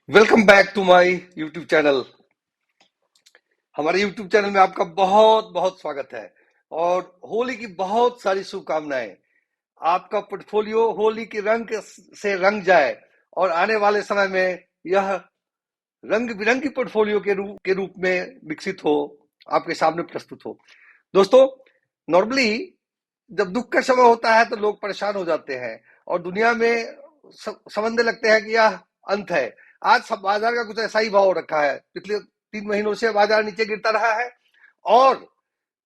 Welcome back to my YouTube channel. हमारे YouTube channel में आपका बहुत बहुत स्वागत है और होली की बहुत सारी शुभकामनाएं। आपका पोर्टफोलियो होली के रंग से रंग जाए और आने वाले समय में यह रंग बिरंगी पोर्टफोलियो के रूप में विकसित हो, आपके सामने प्रस्तुत हो। दोस्तों, नॉर्मली जब दुख का समय होता है तो लोग परेशान हो जाते हैं और दुनिया में समझने लगते हैं कि यह अंत है। आज सब बाजार का कुछ ऐसा ही भाव रखा है। पिछले 3 महीनों से बाजार नीचे गिरता रहा है और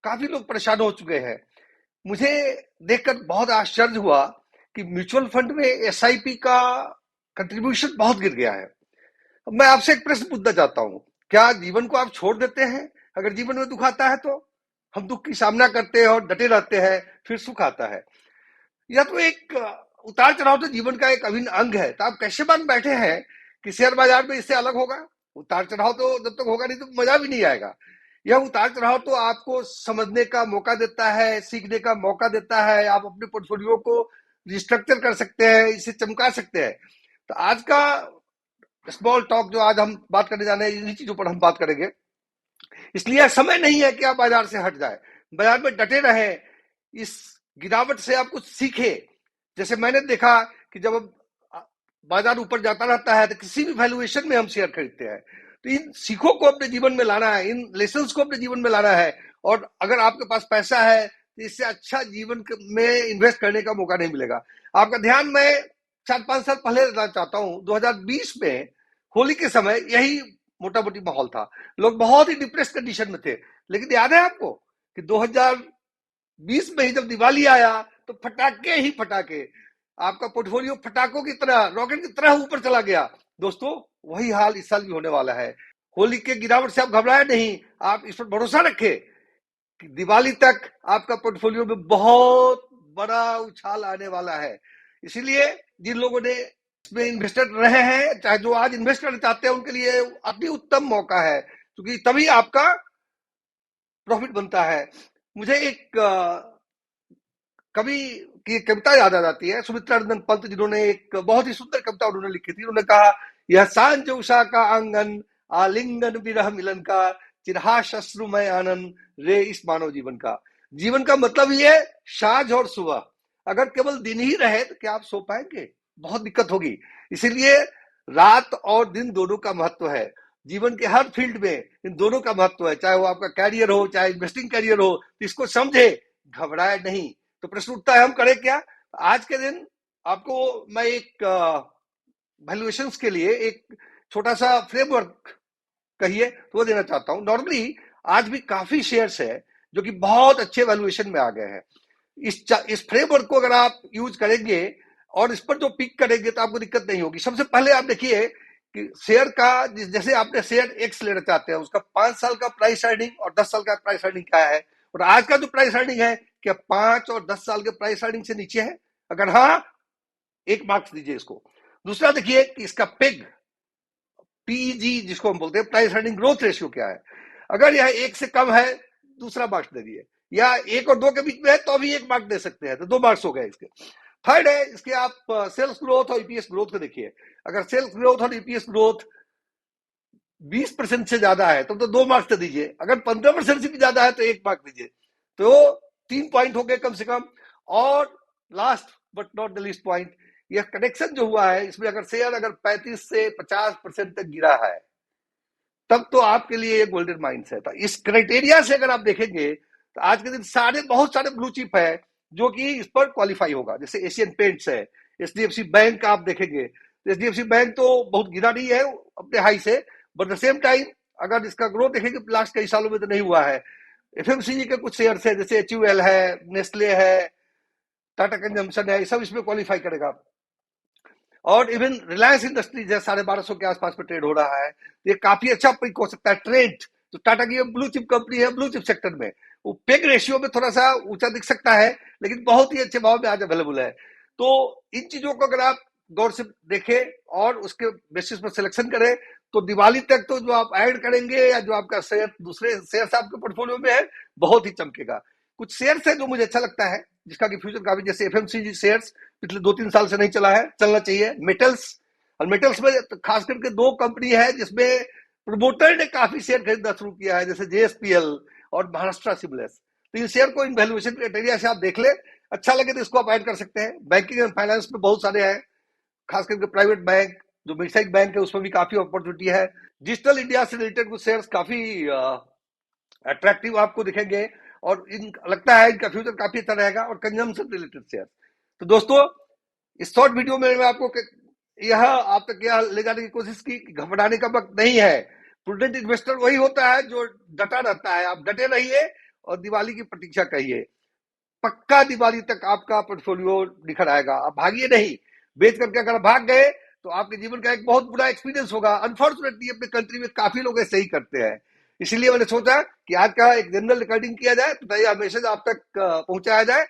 काफी लोग परेशान हो चुके हैं। मुझे देखकर बहुत आश्चर्य हुआ कि म्यूचुअल फंड में एसआईपी का कंट्रीब्यूशन बहुत गिर गया है। मैं आपसे एक प्रश्न पूछना चाहता हूँ, क्या जीवन को आप छोड़ देते हैं अगर जीवन में दुख आता है? तो हम दुख की सामना करते हैं और डटे रहते हैं, फिर सुख आता है। यह तो एक उतार चढ़ाव तो जीवन का एक अभिन्न अंग है। तो आप कैसे मान बैठे हैं कि शेयर बाजार में इससे अलग होगा? उतार चढ़ाव तो जब तक होगा नहीं तो मजा भी नहीं आएगा। यह उतार चढ़ाव तो आपको समझने का मौका देता है, सीखने का मौका देता है। आप अपने पोर्टफोलियो को रिस्ट्रक्चर कर सकते हैं, इसे चमका सकते हैं। तो आज का स्मॉल टॉक जो आज हम बात करने जाने हैं, इन्हीं चीजों पर हम बात करेंगे। इसलिए समय नहीं है कि आप बाजार से हट जाए, बाजार में डटे रहे, इस गिरावट से आप कुछ सीखे। जैसे मैंने देखा कि जब बाजार ऊपर जाता रहता है तो किसी भी वैल्यूएशन में हम शेयर खरीदते हैं। तो इन सीखों को अपने जीवन में लाना है, इन लेसन्स को अपने जीवन में लाना है। और अगर आपके पास पैसा है तो इससे अच्छा जीवन में इन्वेस्ट करने का मौका नहीं मिलेगा। आपका ध्यान मैं 4-5 साल पहले लाना चाहता हूं। 2020 में होली के समय यही मोटा मोटी माहौल था। लोग बहुत ही डिप्रेस कंडीशन में थे। लेकिन याद है आपको कि 2020 में ही जब दिवाली आया तो फटाके ही फटाके, आपका पोर्टफोलियो फटाकों की तरह, रॉकेट की तरह ऊपर चला गया। दोस्तों, वही हाल इस साल भी होने वाला है। होली के गिरावट से आप घबराए नहीं, आप इस पर भरोसा रखें कि दिवाली तक आपका पोर्टफोलियो में बहुत बड़ा उछाल आने वाला है। इसीलिए जिन लोगों ने इसमें इन्वेस्टर रहे हैं, चाहे जो आज इन्वेस्ट करना चाहते हैं, उनके लिए अति उत्तम मौका है, क्योंकि तभी आपका प्रॉफिट बनता है। मुझे एक कवि की कविता याद आ जाती है, सुमित्रानंद पंत, जिन्होंने एक बहुत ही सुंदर कविता उन्होंने लिखी थी। उन्होंने कहा, यह सांझ उषा का आंगन, आलिंगन विरह मिलन का, चिरहा शश्रुमय आनंद रे इस मानव जीवन का। जीवन का मतलब ही है साँझ और सुबह। अगर केवल दिन ही रहे तो क्या आप सो पाएंगे? बहुत दिक्कत होगी। इसीलिए रात और दिन दोनों का महत्व है। जीवन के हर फील्ड में इन दोनों का महत्व है, चाहे वो आपका कैरियर हो, चाहे इन्वेस्टिंग कैरियर हो। तो इसको समझे, घबराए नहीं। तो प्रश्न उठता है, हम करें क्या? आज के दिन आपको मैं एक वैल्यूएशंस के लिए एक छोटा सा फ्रेमवर्क कहिए तो वो देना चाहता हूं। नॉर्मली आज भी काफी शेयर्स है जो कि बहुत अच्छे वैल्यूएशन में आ गए हैं। इस फ्रेमवर्क को अगर आप यूज करेंगे और इस पर जो पिक करेंगे तो आपको दिक्कत नहीं होगी। सबसे पहले आप देखिए कि शेयर का, जैसे आपने शेयर एक्स लेना चाहते हैं, उसका 5 साल का प्राइस अर्निंग और 10 साल का प्राइस अर्निंग क्या है, और आज का जो प्राइस अर्निंग है, क्या 5 और 10 साल के प्राइस अर्निंग से नीचे है? अगर हाँ, एक मार्क्स दीजिए इसको। दूसरा देखिए कि इसका पेग, पीजी जिसको हम बोलते हैं, प्राइस अर्निंग ग्रोथ रेशियो क्या है। अगर यह 1 से कम है, दूसरा मार्क्स दे दिए, या 1 और 2 के बीच में है तो अभी 1 मार्क्स दे सकते हैं, तो 2 मार्क्स हो गए इसके। थर्ड है इसके, आप सेल्स ग्रोथ और ईपीएस ग्रोथ को देखिए। अगर सेल्स ग्रोथ और ईपीएस ग्रोथ 20% से ज्यादा है तो 2 मार्क्स दे दीजिए। अगर 15% से भी ज्यादा है तो 1 मार्क दीजिए। तो 3 पॉइंट हो गए कम से कम। और last but not the least point, यह कनेक्शन जो हुआ है इसमें, अगर शेयर अगर 35 से 50% तक गिरा है, तब तो आपके लिए ये गोल्डन माइंड्स है। तो इस क्राइटेरिया से अगर आप देखेंगे तो आज के दिन बहुत सारे ब्लू चिप है जो कि इस पर क्वालिफाई होगा। जैसे एशियन पेंट्स है, एचडीएफसी बैंक आप देखेंगे, एचडीएफसी बैंक तो बहुत गिरा नहीं है अपने हाई से, बट द सेम टाइम अगर इसका ग्रोथ देखेंगे लास्ट कई सालों में तो नहीं हुआ है। एफएमसीजी के कुछ शेयर्स है, जैसे एचयूएल है, नेस्ले है, टाटा कंजम्पशन है, सब इसमें क्वालिफाई करेगा। और इवन रिलायंस इंडस्ट्रीज है, 1250 के आसपास पे ट्रेड हो रहा है। ये काफी अच्छा पिक हो सकता है। ट्रेड तो टाटा की ब्लू चिप कंपनी है, ब्लू चिप सेक्टर में वो पेग रेशियो में थोड़ा सा ऊंचा दिख सकता है, लेकिन बहुत ही अच्छे भाव में आज अवेलेबल है। तो इन चीजों को अगर आप गौर से देखें और उसके बेसिस पर सिलेक्शन करें, तो दिवाली तक तो जो आप ऐड करेंगे या जो आपका शेयर, दूसरे शेयर्स आपके पोर्टफोलियो में है, बहुत ही चमकेगा। कुछ शेयर्स है जो मुझे अच्छा लगता है, जिसका कि फ्यूचर काफी, जैसे एफएमसीजी शेयर्स पिछले 2-3 साल से नहीं चला है, चलना चाहिए। मेटल्स, और मेटल्स में तो खास करके 2 कंपनी है जिसमें प्रमोटर ने काफी शेयर खरीदना शुरू किया है, जैसे जेएसपीएल और महाराष्ट्र सिमलेस। तो इन शेयर को इन वैल्यूएशन क्राइटेरिया से आप देख ले, अच्छा लगे तो इसको आप ऐड कर सकते हैं। बैंकिंग एंड फाइनेंस में बहुत सारे हैं, खास करके प्राइवेट बैंक जो मिडसाइज बैंक है उसमें भी काफी अपॉर्चुनिटी है। डिजिटल इंडिया से रिलेटेड कुछ शेयर्स काफी अट्रैक्टिव आपको दिखेंगे और इन लगता है इनका फ्यूचर काफी अच्छा रहेगा, और कंजम्पशन रिलेटेड शेयर। तो दोस्तों इस शॉर्ट वीडियो में मैं आपको यह आप तक यह ले जाने की कोशिश की कि घबराने का वक्त नहीं है। प्रूडेंट इन्वेस्टर वही होता है जो डटा रहता है। आप डटे रहिए और दिवाली की प्रतीक्षा करिए, पक्का दिवाली तक आपका पोर्टफोलियो निखर आएगा। आप भागिए नहीं, बेच करके अगर भाग गए तो आपके जीवन का एक बहुत बुरा एक्सपीरियंस होगा। अनफॉर्चुनेटली अपने कंट्री में काफी लोग ऐसे ही करते हैं, इसलिए मैंने सोचा कि आज का एक जनरल रिकॉर्डिंग किया जाए तो यह मैसेज आप तक पहुंचाया जाए।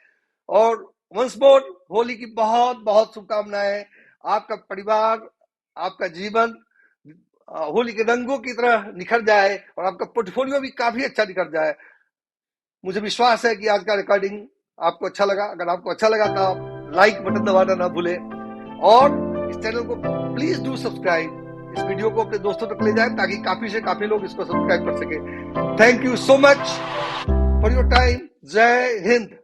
और वंस मोर होली की बहुत बहुत शुभकामनाएं। आपका परिवार, आपका जीवन होली के रंगों की तरह निखर जाए और आपका पोर्टफोलियो भी काफी अच्छा निखर जाए। मुझे विश्वास है कि आज का रिकॉर्डिंग आपको अच्छा लगा। अगर आपको अच्छा लगा तो आप लाइक बटन दबाना ना भूलें और इस चैनल को प्लीज डू सब्सक्राइब। इस वीडियो को अपने दोस्तों तक ले जाएं ताकि काफी से काफी लोग इसको सब्सक्राइब कर सके। Thank you so much for your time. जय हिंद।